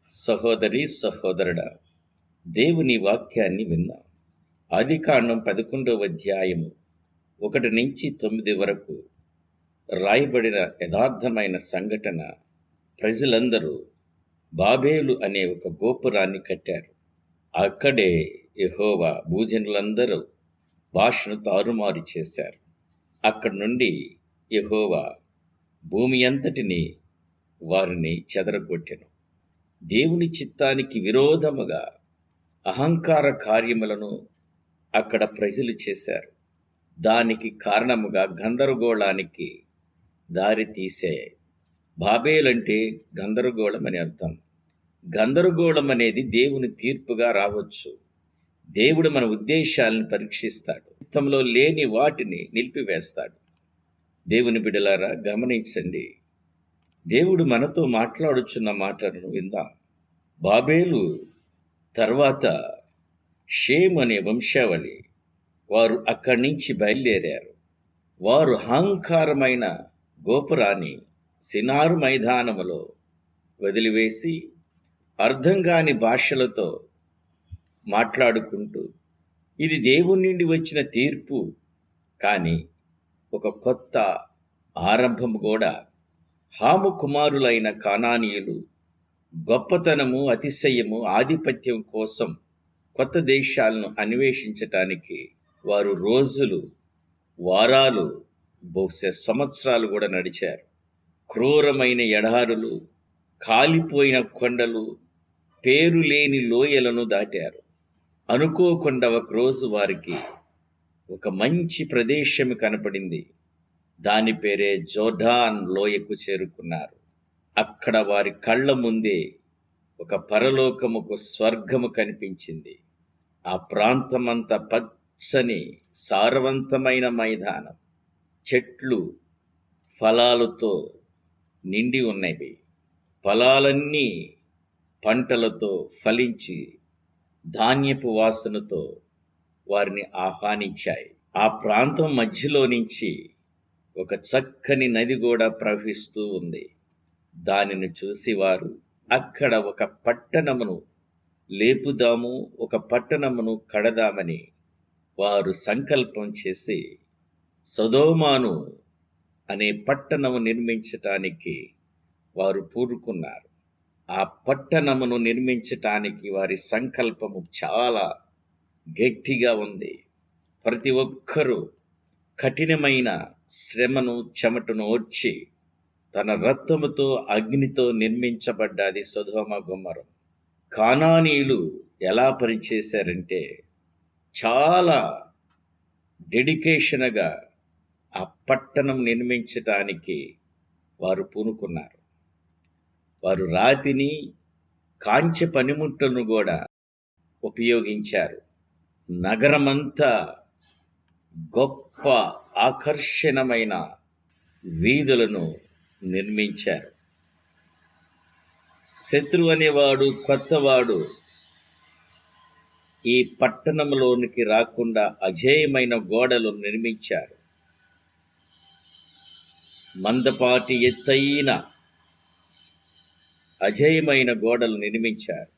సహోదరి సహోదరుడా, దేవుని వాక్యాన్ని విందాం. ఆదికాండం 11వ అధ్యాయము 1 నుంచి 9 వరకు రాయబడిన యథార్థమైన సంఘటన. ప్రజలందరూ బాబేలు అనే ఒక గోపురాన్ని కట్టారు. అక్కడే యెహోవా భూజనులందరూ భాషను తారుమారు చేశారు. అక్కడి నుండి యెహోవా భూమి అంతటిని వారిని చెదరగొట్టెను. దేవుని చిత్తానికి విరోధముగా అహంకార కార్యములను అక్కడ ప్రజలు చేశారు. దానికి కారణముగా గందరగోళానికి దారి తీసే. బాబేలంటే గందరగోళం అని అర్థం. గందరగోళం అనేది దేవుని తీర్పుగా రావచ్చు. దేవుడు మన ఉద్దేశాలను పరీక్షిస్తాడు. చిత్తంలో లేని వాటిని నిలిపివేస్తాడు. దేవుని బిడ్డలారా, గమనించండి. దేవుడు మనతో మాట్లాడుచున్న మాటలను విందాం. బాబేలు తర్వాత షేమ్ అనే వంశావళి వారు అక్కడి నుంచి బయలుదేరారు. వారు అహంకారమైన గోపురాన్ని సినారు మైదానములో వదిలివేసి అర్థం కాని భాషలతో మాట్లాడుకుంటూ, ఇది దేవుని నుండి వచ్చిన తీర్పు, కానీ ఒక కొత్త ఆరంభం కూడా. హాము కుమారులైన కానానీయులు గొప్పతనము, అతిశయము, ఆధిపత్యం కోసం కొత్త దేశాలను అన్వేషించటానికి వారు రోజులు, వారాలు, బహుశా సంవత్సరాలు కూడా నడిచారు. క్రూరమైన ఎడారులు, కాలిపోయిన కొండలు, పేరు లేని లోయలను దాటారు. అనుకోకుండా ఒకరోజు వారికి ఒక మంచి ప్రదేశం కనపడింది. దాని పేరే జోర్డాన్ లోయకు చేరుకున్నారు. అక్కడ వారి కళ్ళ ముందే ఒక పరలోకముకు స్వర్గము కనిపించింది. ఆ ప్రాంతమంతా పచ్చని సారవంతమైన మైదానం, చెట్లు ఫలాలతో నిండి ఉన్నవి. ఫలాలన్నీ పంటలతో ఫలించి ధాన్యపు వాసనతో వారిని ఆహ్వానించాయి. ఆ ప్రాంతం మధ్యలో నుంచి ఒక చక్కని నది కూడా ప్రవహిస్తూ ఉంది. దానిని చూసి వారు అక్కడ ఒక పట్టణమును లేపుదాము, ఒక పట్టణమును కడదామని వారు సంకల్పం చేసి సొదొమను అనే పట్టణము నిర్మించటానికి వారు పూనుకున్నారు. ఆ పట్టణమును నిర్మించటానికి వారి సంకల్పము చాలా గట్టిగా ఉంది. ప్రతి ఒక్కరూ కఠినమైన శ్రమను, చెమటను ఓర్చి తన రక్తముతో, అగ్నితో నిర్మించబడ్డది సొదొమ గొమొర్రా. కానానీయులు ఎలా పనిచేశారంటే చాలా డెడికేషన్గా ఆ పట్టణం నిర్మించటానికి వారు పూనుకున్నారు. వారు రాతిని, కాంచె పనిముట్లను కూడా ఉపయోగించారు. నగరమంతా గొప్ప ఆకర్షణమైన వీధులను నిర్మించారు. శత్రువు అనేవాడు, కొత్తవాడు ఈ పట్టణంలోనికి రాకుండా అజేయమైన గోడలు నిర్మించారు. మందపాటి ఎత్తైన అజేయమైన గోడలు నిర్మించారు.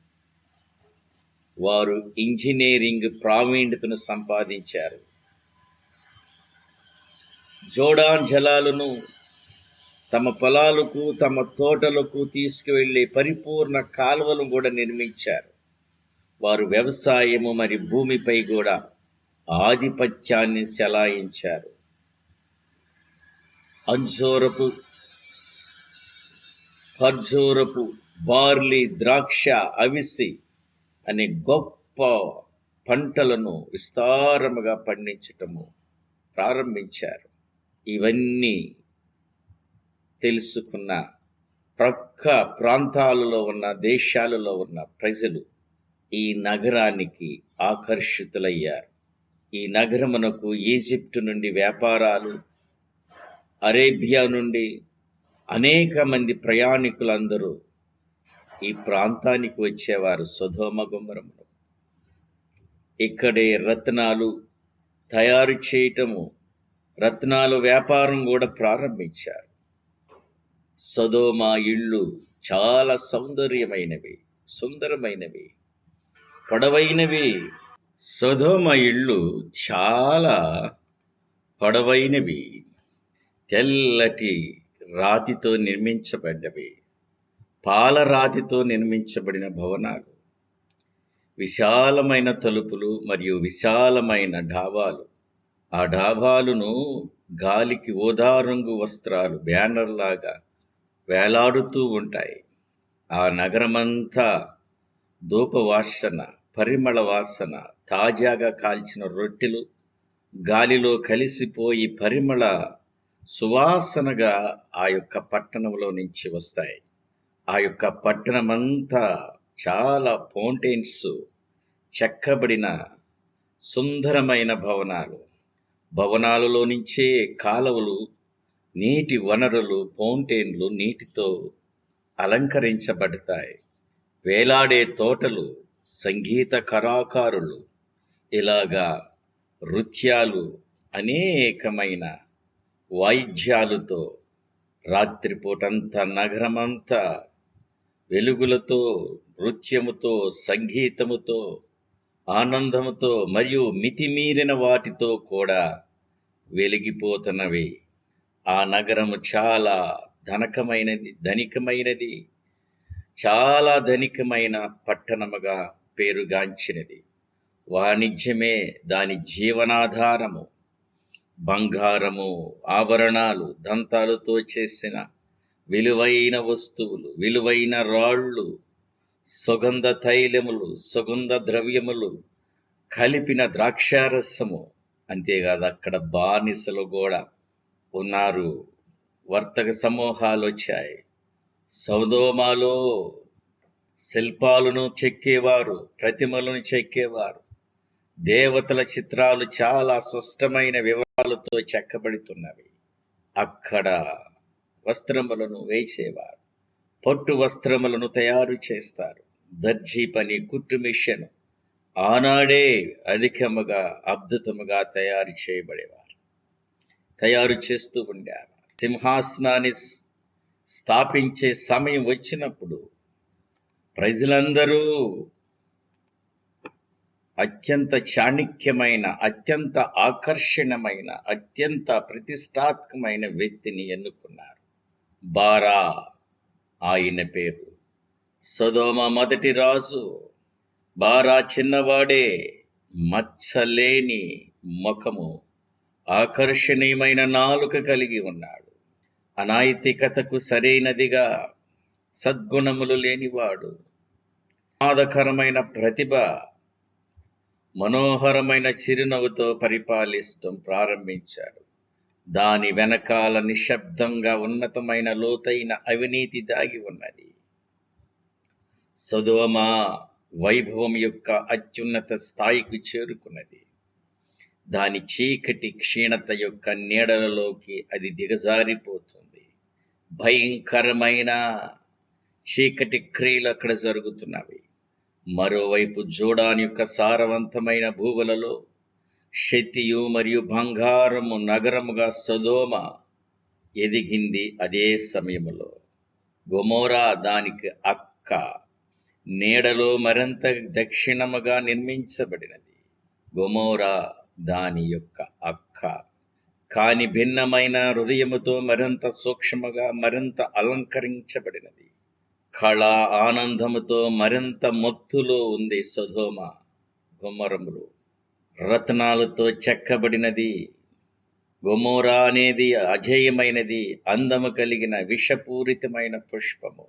వారు ఇంజనీరింగ్ ప్రావీణ్యతను సంపాదించారు. జోర్డాన్ జలాలను తమ పొలాలకు, తమ తోటలకు తీసుకువెళ్ళే పరిపూర్ణ కాలువలు కూడా నిర్మించారు. వారు వ్యవసాయము మరి భూమిపై కూడా ఆధిపత్యాన్ని చెలాయించారు. ఖర్జూరపు, బార్లీ, ద్రాక్ష, అవిసి అనే గొప్ప పంటలను విస్తారముగా పండించటము ప్రారంభించారు. ఇవన్నీ తెలుసుకున్న ప్రక్క ప్రాంతాలలో ఉన్న, దేశాలలో ఉన్న ప్రజలు ఈ నగరానికి ఆకర్షితులయ్యారు. ఈ నగరమునకు ఈజిప్టు నుండి వ్యాపారాలు, అరేబియా నుండి అనేక మంది ప్రయాణికులందరూ ఈ ప్రాంతానికి వచ్చేవారు. సొదొమ గొమొర్రాలో ఇక్కడే రత్నాలు తయారు చేయటము, రత్నాల వ్యాపారం కూడా ప్రారంభించారు. సొదొమ ఇళ్ళు చాలా సౌందర్యమైనవి, సుందరమైనవి, పొడవైనవి. సొదొమ ఇళ్ళు చాలా పొడవైనవి, తెల్లటి రాతితో నిర్మించబడ్డవి, పాలరాతితో నిర్మించబడిన భవనాలు, విశాలమైన తలుపులు మరియు విశాలమైన డాబాలు. ఆ డాబాలను గాలికి ఊదా రంగు వస్త్రాలు బ్యానర్లాగా వేలాడుతూ ఉంటాయి. ఆ నగరమంతా ధూపవాసన, పరిమళ వాసన, తాజాగా కాల్చిన రొట్టెలు గాలిలో కలిసిపోయి పరిమళ సువాసనగా ఆ యొక్క పట్టణంలో నుంచి వస్తాయి. ఆ యొక్క పట్టణమంతా చాలా ఫౌంటైన్స్, చెక్కబడిన సుందరమైన భవనాలలో నుంచే కాలువలు, నీటి వనరులు, ఫౌంటైన్లు నీటితో అలంకరించబడతాయి. వేలాడే తోటలు, సంగీత కళాకారులు, ఇలాగా నృత్యాలు, అనేకమైన వాయిద్యాలతో రాత్రిపూటంతా నగరమంతా వెలుగులతో, నృత్యముతో, సంగీతముతో, ఆనందముతో మరియు మితిమీరిన వాటితో కూడా వెలిగిపోతున్నవి. ఆ నగరము చాలా ధనికమైనది, చాలా ధనికమైన పట్టణముగా పేరుగాంచినది. వాణిజ్యమే దాని జీవనాధారము. బంగారము, ఆభరణాలు, దంతాలతో చేసిన విలువైన వస్తువులు, విలువైన రాళ్ళు, సుగంధ తైలములు, సుగంధ ద్రవ్యములు, కలిపిన ద్రాక్షారసము. అంతేకాదు, అక్కడ బానిసలు కూడా ఉన్నారు. వర్తక సమూహాలు వచ్చాయి. సొదొమలో శిల్పాలను చెక్కేవారు, ప్రతిమలను చెక్కేవారు. దేవతల చిత్రాలు చాలా స్పష్టమైన వివరాలతో చెక్కబడుతున్నవి. అక్కడ వస్త్రములను వేసేవారు, పట్టు వస్త్రములను తయారు చేస్తారు. దర్జీ పని, కుట్టు మిషన్ ఆనాడే అధికముగా, అద్భుతముగా తయారు చేస్తూ ఉండేవారు. సింహాసనాన్ని స్థాపించే సమయం వచ్చినప్పుడు ప్రజలందరూ అత్యంత చాణక్యమైన, అత్యంత ఆకర్షణమైన, అత్యంత ప్రతిష్టాత్మకమైన వ్యక్తిని ఎన్నుకున్నారు. బారా ఆయన పేరు. సొదొమ మొదటి రాజు. బారా చిన్నవాడే, మచ్చలేని ముఖము, ఆకర్షణీయమైన నాలుక కలిగి ఉన్నాడు. అనైతికతకు సరైనదిగా, సద్గుణములు లేనివాడు. ఆదకరమైన ప్రతిభ, మనోహరమైన చిరునవ్వుతో పరిపాలించడం ప్రారంభించాడు. దాని వెనకాల నిశ్శబ్దంగా ఉన్నతమైన లోతైన అవినీతి దాగి ఉన్నది. సొదొమ వైభవం యొక్క అత్యున్నత స్థాయికి చేరుకున్నది. దాని చీకటి క్షీణత యొక్క నీడలలోకి అది దిగజారిపోతుంది. భయంకరమైన చీకటి క్రియలు అక్కడ జరుగుతున్నవి. మరోవైపు జోర్డాను యొక్క సారవంతమైన భూములలో శక్తియు మరియు బంగారము నగరముగా సొదొమ ఎదిగింది. అదే సమయములో గొమొర్రా దానికి అక్క, నీడలో మరింత దక్షిణముగా నిర్మించబడినది. గొమొర్రా దాని యొక్క అక్క, కాని భిన్నమైన హృదయముతో మరింత సూక్ష్మగా, మరింత అలంకరించబడినది. కళ, ఆనందముతో మరింత మత్తులో ఉంది. సొదొమ గొమొర్రాములు రత్నాలతో చెక్కబడినది. గొమొర్రా అనేది అజేయమైనది, అందము కలిగిన విషపూరితమైన పుష్పము.